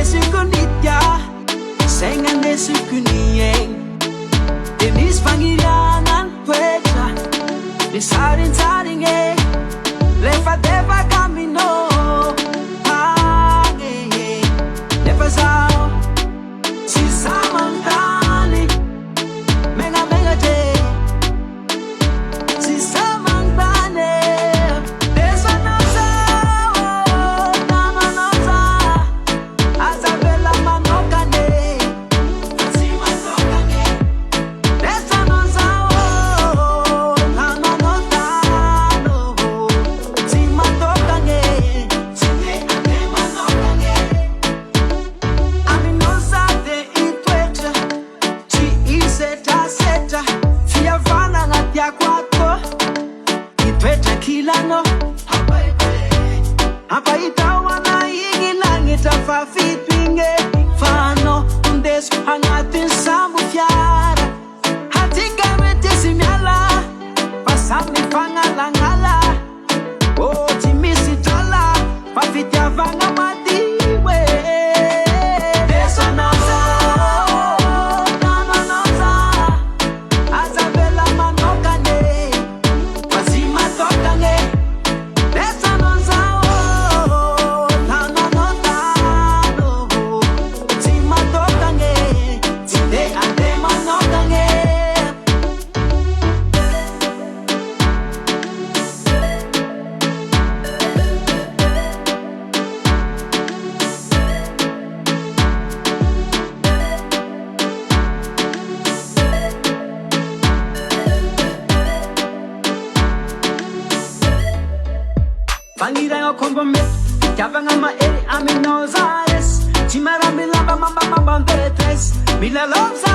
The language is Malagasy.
Desikunitya Sengan desikunieng Denis pangilianan Puecha Nisarin saring Lefa deva camino Lefa sao Si samantani Mega mega te Si samantani Desa no sao Nana no sa Azabela manokane Si manokane Desa no sao Nana no sa Si manokane Si te ane manokane Ami no sa te itwecha Chi iseta seta Fia vana ngatia kwako Itwecha kilano Hapa itawana ingilangi tafafipinge Fano undesu hangatin sambu fiara Hatinga mete simyala Pasami fangala ngala O timisi tala Pafitia vanga madiwe Desa noza Nana noza Azabela manokane Wazima tokane Desa noza Nana noza Wazima tokane Tinde ande manokane Fangira yo kombomet Yavanga ma eri ami nozares Chimara mi lamba mamba mamba tres Mila lobsa